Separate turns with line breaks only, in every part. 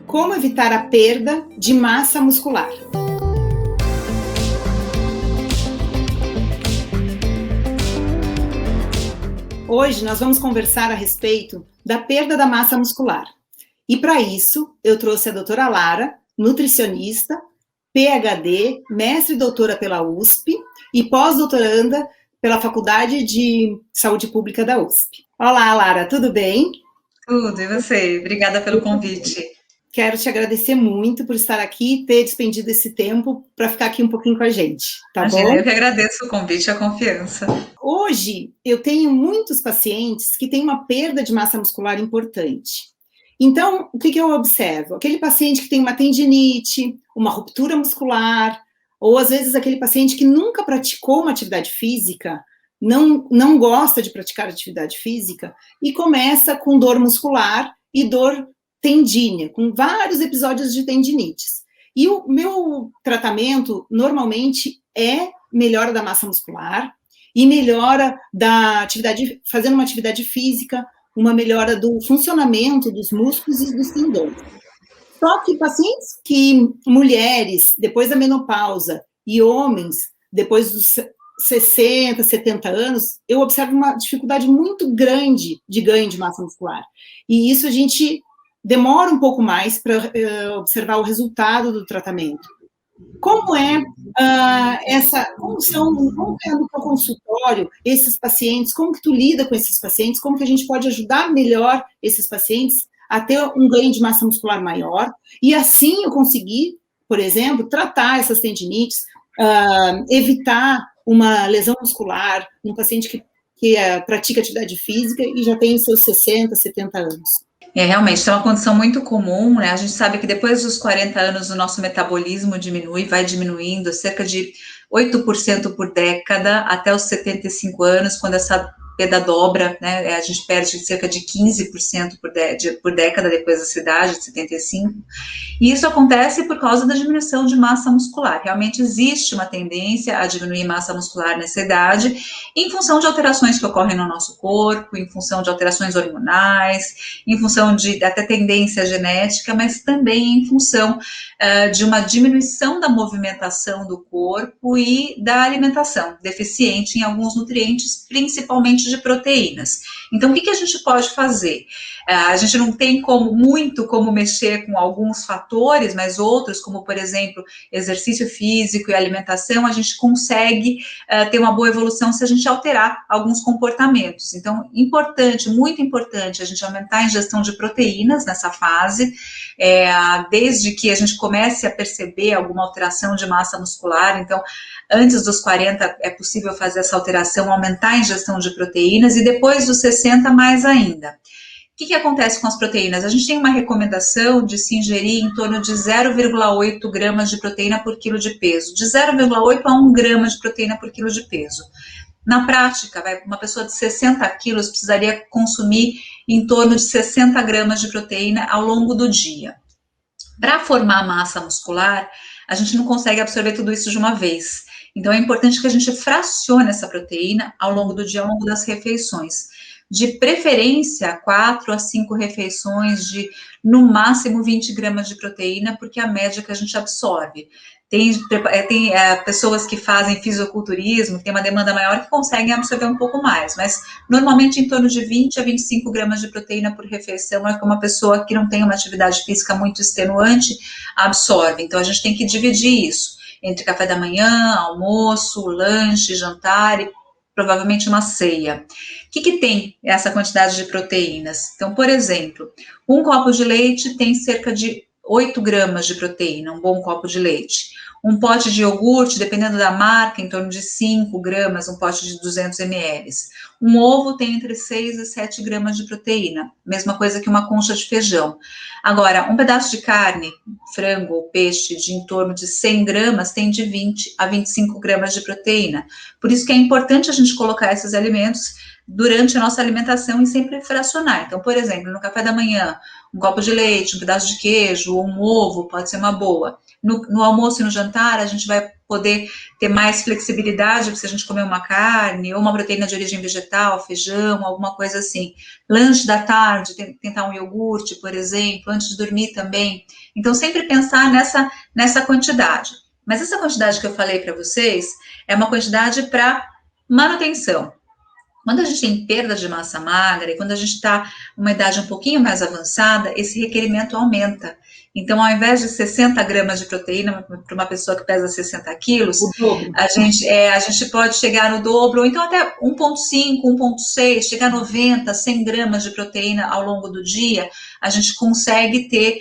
Como evitar a perda de massa muscular? Hoje nós vamos conversar a respeito da perda da massa muscular. E para isso, eu trouxe a doutora Lara, nutricionista, PhD, mestre e doutora pela USP e pós-doutoranda pela Faculdade de Saúde Pública da USP. Olá, Lara, tudo bem?
Tudo, e você? Obrigada pelo convite.
Quero te agradecer muito por estar aqui e ter despendido esse tempo para ficar aqui um pouquinho com a gente, tá
Imagina,
bom?
eu que agradeço o convite e a confiança.
Hoje, eu tenho muitos pacientes que têm uma perda de massa muscular importante. Então, o que eu observo? Aquele paciente que tem uma tendinite, uma ruptura muscular, ou às vezes aquele paciente que nunca praticou uma atividade física, não gosta de praticar atividade física, e começa com dor muscular e dor tendínea, com vários episódios de tendinites. E o meu tratamento, normalmente, é melhora da massa muscular e melhora da atividade, fazendo uma atividade física, uma melhora do funcionamento dos músculos e dos tendões. Só que pacientes mulheres, depois da menopausa, e homens, depois dos 60, 70 anos, eu observo uma dificuldade muito grande de ganho de massa muscular. E isso a gente demora um pouco mais para observar o resultado do tratamento. Como é como é no teu consultório esses pacientes, como que tu lida com esses pacientes, como que a gente pode ajudar melhor esses pacientes a ter um ganho de massa muscular maior, e assim eu conseguir, por exemplo, tratar essas tendinites, evitar uma lesão muscular, um paciente que pratica atividade física e já tem seus 60, 70 anos.
Realmente, é uma condição muito comum, né? A gente sabe que depois dos 40 anos o nosso metabolismo diminui, vai diminuindo cerca de 8% por década até os 75 anos, quando essa perda dobra, né? A gente perde cerca de 15% por década depois da idade, de 75. E isso acontece por causa da diminuição de massa muscular. Realmente existe uma tendência a diminuir massa muscular nessa idade, em função de alterações que ocorrem no nosso corpo, em função de alterações hormonais, em função de até tendência genética, mas também em função de uma diminuição da movimentação do corpo e da alimentação, deficiente em alguns nutrientes, principalmente de proteínas. Então, o que a gente pode fazer? A gente não tem muito como mexer com alguns fatores, mas outros, como, por exemplo, exercício físico e alimentação, a gente consegue ter uma boa evolução se a gente alterar alguns comportamentos. Então, muito importante, a gente aumentar a ingestão de proteínas nessa fase, desde que a gente comece a perceber alguma alteração de massa muscular. Então, antes dos 40 é possível fazer essa alteração, aumentar a ingestão de proteínas, e depois dos 60 mais ainda. O que acontece com as proteínas? A gente tem uma recomendação de se ingerir em torno de 0,8 gramas de proteína por quilo de peso, de 0,8 a 1 grama de proteína por quilo de peso. Na prática, uma pessoa de 60 quilos precisaria consumir em torno de 60 gramas de proteína ao longo do dia. Para formar massa muscular, a gente não consegue absorver tudo isso de uma vez. Então, é importante que a gente fracione essa proteína ao longo do dia, ao longo das refeições. De preferência, 4 a 5 refeições de, no máximo, 20 gramas de proteína, porque é a média que a gente absorve. Tem pessoas que fazem fisiculturismo, que tem uma demanda maior, que conseguem absorver um pouco mais, mas normalmente em torno de 20 a 25 gramas de proteína por refeição é que uma pessoa que não tem uma atividade física muito extenuante absorve. Então, a gente tem que dividir isso entre café da manhã, almoço, lanche, jantar e provavelmente uma ceia. O que tem essa quantidade de proteínas? Então, por exemplo, um copo de leite tem cerca de 8 gramas de proteína, um bom copo de leite. Um pote de iogurte, dependendo da marca, em torno de 5 gramas, um pote de 200 ml. Um ovo tem entre 6 e 7 gramas de proteína, mesma coisa que uma concha de feijão. Agora, um pedaço de carne, frango ou peixe, de em torno de 100 gramas, tem de 20 a 25 gramas de proteína. Por isso que é importante a gente colocar esses alimentos durante a nossa alimentação e sempre fracionar. Então, por exemplo, no café da manhã, um copo de leite, um pedaço de queijo, ou um ovo, pode ser uma boa. No almoço e no jantar, a gente vai poder ter mais flexibilidade se a gente comer uma carne, ou uma proteína de origem vegetal, feijão, alguma coisa assim. Lanche da tarde, tentar um iogurte, por exemplo, antes de dormir também. Então, sempre pensar nessa quantidade. Mas essa quantidade que eu falei para vocês é uma quantidade para manutenção. Quando a gente tem perda de massa magra e quando a gente está numa idade um pouquinho mais avançada, esse requerimento aumenta. Então, ao invés de 60 gramas de proteína para uma pessoa que pesa 60 quilos, a gente pode chegar no dobro, ou então até 1,5, 1,6, chegar a 90, 100 gramas de proteína ao longo do dia, a gente consegue ter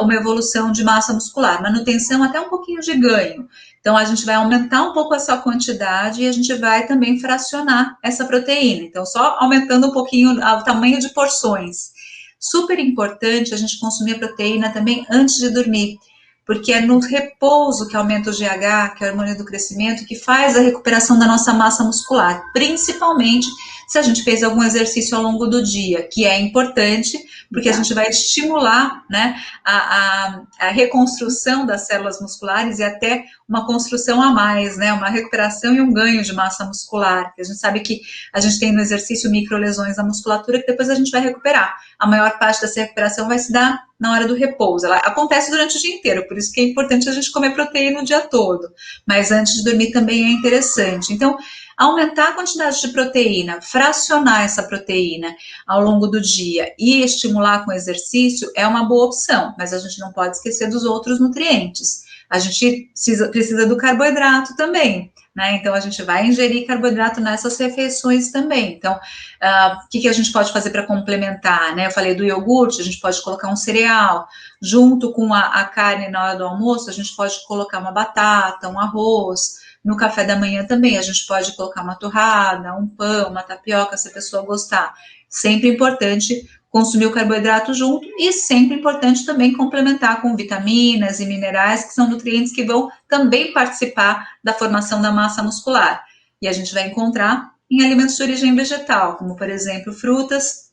uma evolução de massa muscular, manutenção até um pouquinho de ganho. Então, a gente vai aumentar um pouco essa quantidade e a gente vai também fracionar essa proteína. Então, só aumentando um pouquinho o tamanho de porções. Super importante a gente consumir a proteína também antes de dormir, porque é no repouso que aumenta o GH, que é o hormônio do crescimento, que faz a recuperação da nossa massa muscular, principalmente se a gente fez algum exercício ao longo do dia, que é importante, porque a gente vai estimular, né, a reconstrução das células musculares e até uma construção a mais, né, uma recuperação e um ganho de massa muscular, que a gente sabe que a gente tem no exercício microlesões na musculatura que depois a gente vai recuperar. A maior parte dessa recuperação vai se dar na hora do repouso. Ela acontece durante o dia inteiro, por isso que é importante a gente comer proteína o dia todo, mas antes de dormir também é interessante. Então, aumentar a quantidade de proteína, fracionar essa proteína ao longo do dia e estimular com exercício é uma boa opção, mas a gente não pode esquecer dos outros nutrientes. A gente precisa do carboidrato também, né? Então, a gente vai ingerir carboidrato nessas refeições também. Então, o que a gente pode fazer para complementar, né? Eu falei do iogurte, a gente pode colocar um cereal, junto com a carne na hora do almoço, a gente pode colocar uma batata, um arroz. No café da manhã também, a gente pode colocar uma torrada, um pão, uma tapioca, se a pessoa gostar. Sempre importante consumir o carboidrato junto e sempre importante também complementar com vitaminas e minerais, que são nutrientes que vão também participar da formação da massa muscular. E a gente vai encontrar em alimentos de origem vegetal, como, por exemplo, frutas,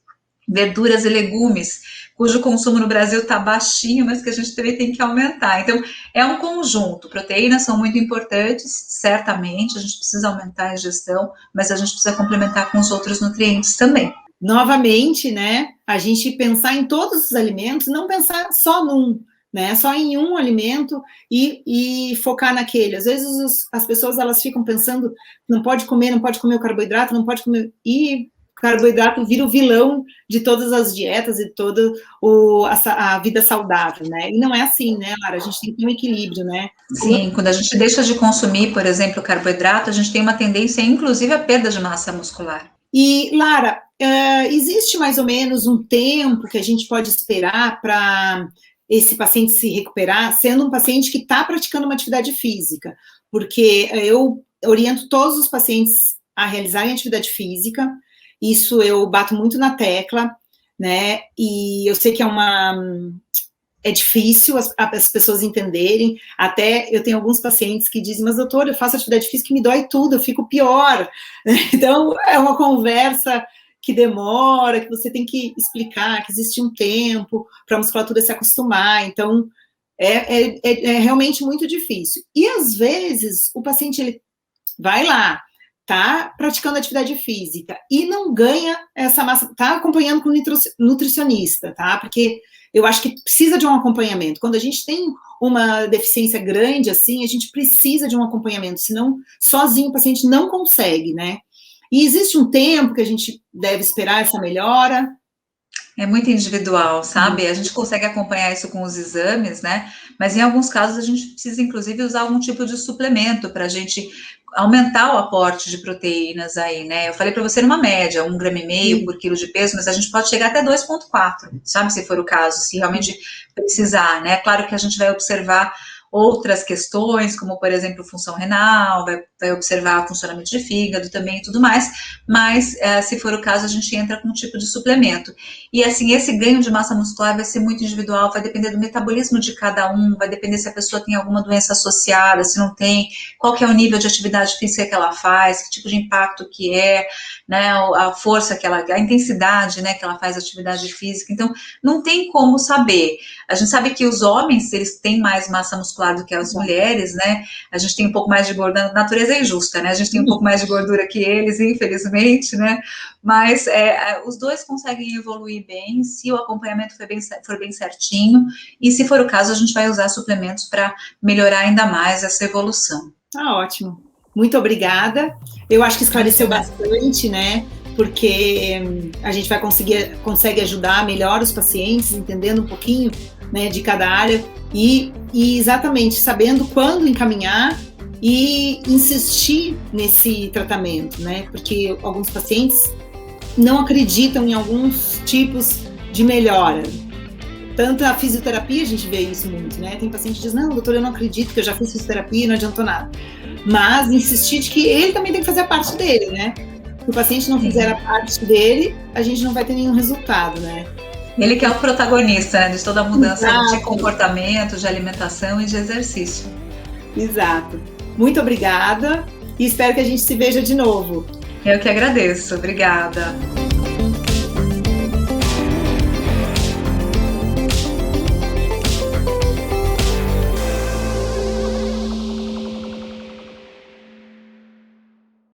verduras e legumes, cujo consumo no Brasil está baixinho, mas que a gente também tem que aumentar. Então, é um conjunto. Proteínas são muito importantes, certamente, a gente precisa aumentar a ingestão, mas a gente precisa complementar com os outros nutrientes também.
Novamente, né, a gente pensar em todos os alimentos, não pensar só num, né, só em um alimento e focar naquele. Às vezes as pessoas, elas ficam pensando, não pode comer o carboidrato, não pode comer... E carboidrato vira o vilão de todas as dietas e toda a vida saudável, né? E não é assim, né, Lara? A gente tem que ter um equilíbrio, né?
Sim, quando a gente deixa de consumir, por exemplo, carboidrato, a gente tem uma tendência, inclusive, à perda de massa muscular.
E, Lara, existe mais ou menos um tempo que a gente pode esperar para esse paciente se recuperar, sendo um paciente que está praticando uma atividade física? Porque eu oriento todos os pacientes a realizarem atividade física. Isso eu bato muito na tecla, né, e eu sei que é difícil as pessoas entenderem, até eu tenho alguns pacientes que dizem, mas doutor, eu faço atividade física e me dói tudo, eu fico pior. Então, é uma conversa que demora, que você tem que explicar que existe um tempo para a musculatura se acostumar, então, é realmente muito difícil. E, às vezes, o paciente, ele vai lá, tá praticando atividade física e não ganha essa massa, tá acompanhando com nutricionista, tá? Porque eu acho que precisa de um acompanhamento. Quando a gente tem uma deficiência grande, assim, a gente precisa de um acompanhamento, senão sozinho o paciente não consegue, né? E existe um tempo que a gente deve esperar essa melhora?
É muito individual, sabe? A gente consegue acompanhar isso com os exames, né? Mas em alguns casos a gente precisa, inclusive, usar algum tipo de suplemento para a gente aumentar o aporte de proteínas aí, né? Eu falei para você numa média, 1,5 gramas por quilo de peso, mas a gente pode chegar até 2,4, sabe? Se for o caso, se realmente precisar, né? Claro que a gente vai observar outras questões, como, por exemplo, função renal, vai observar funcionamento de fígado também e tudo mais, mas se for o caso, a gente entra com um tipo de suplemento. E assim, esse ganho de massa muscular vai ser muito individual, vai depender do metabolismo de cada um, vai depender se a pessoa tem alguma doença associada, se não tem, qual que é o nível de atividade física que ela faz, que tipo de impacto que é, né, a força a intensidade, né, que ela faz atividade física. Então, não tem como saber. A gente sabe que os homens, eles têm mais massa muscular do que as mulheres, né, a gente tem um pouco mais de gordura, a natureza é injusta, né, a gente tem um pouco mais de gordura que eles, infelizmente, né, mas os dois conseguem evoluir bem, se o acompanhamento for bem certinho, e se for o caso, a gente vai usar suplementos para melhorar ainda mais essa evolução.
Ah, ótimo. Muito obrigada. Eu acho que esclareceu bastante, né? Porque a gente consegue ajudar melhor os pacientes, entendendo um pouquinho, né, de cada área e exatamente sabendo quando encaminhar e insistir nesse tratamento, né? Porque alguns pacientes não acreditam em alguns tipos de melhora. Tanto a fisioterapia, a gente vê isso muito, né? Tem paciente que diz, não, doutor, eu não acredito que eu já fiz fisioterapia e não adiantou nada. Mas insistir de que ele também tem que fazer a parte dele, né? Se o paciente não fizer a parte dele, a gente não vai ter nenhum resultado, né?
Ele que é o protagonista, né, de toda a mudança de comportamento, de alimentação e de exercício.
Exato. Muito obrigada e espero que a gente se veja de novo.
Eu que agradeço. Obrigada.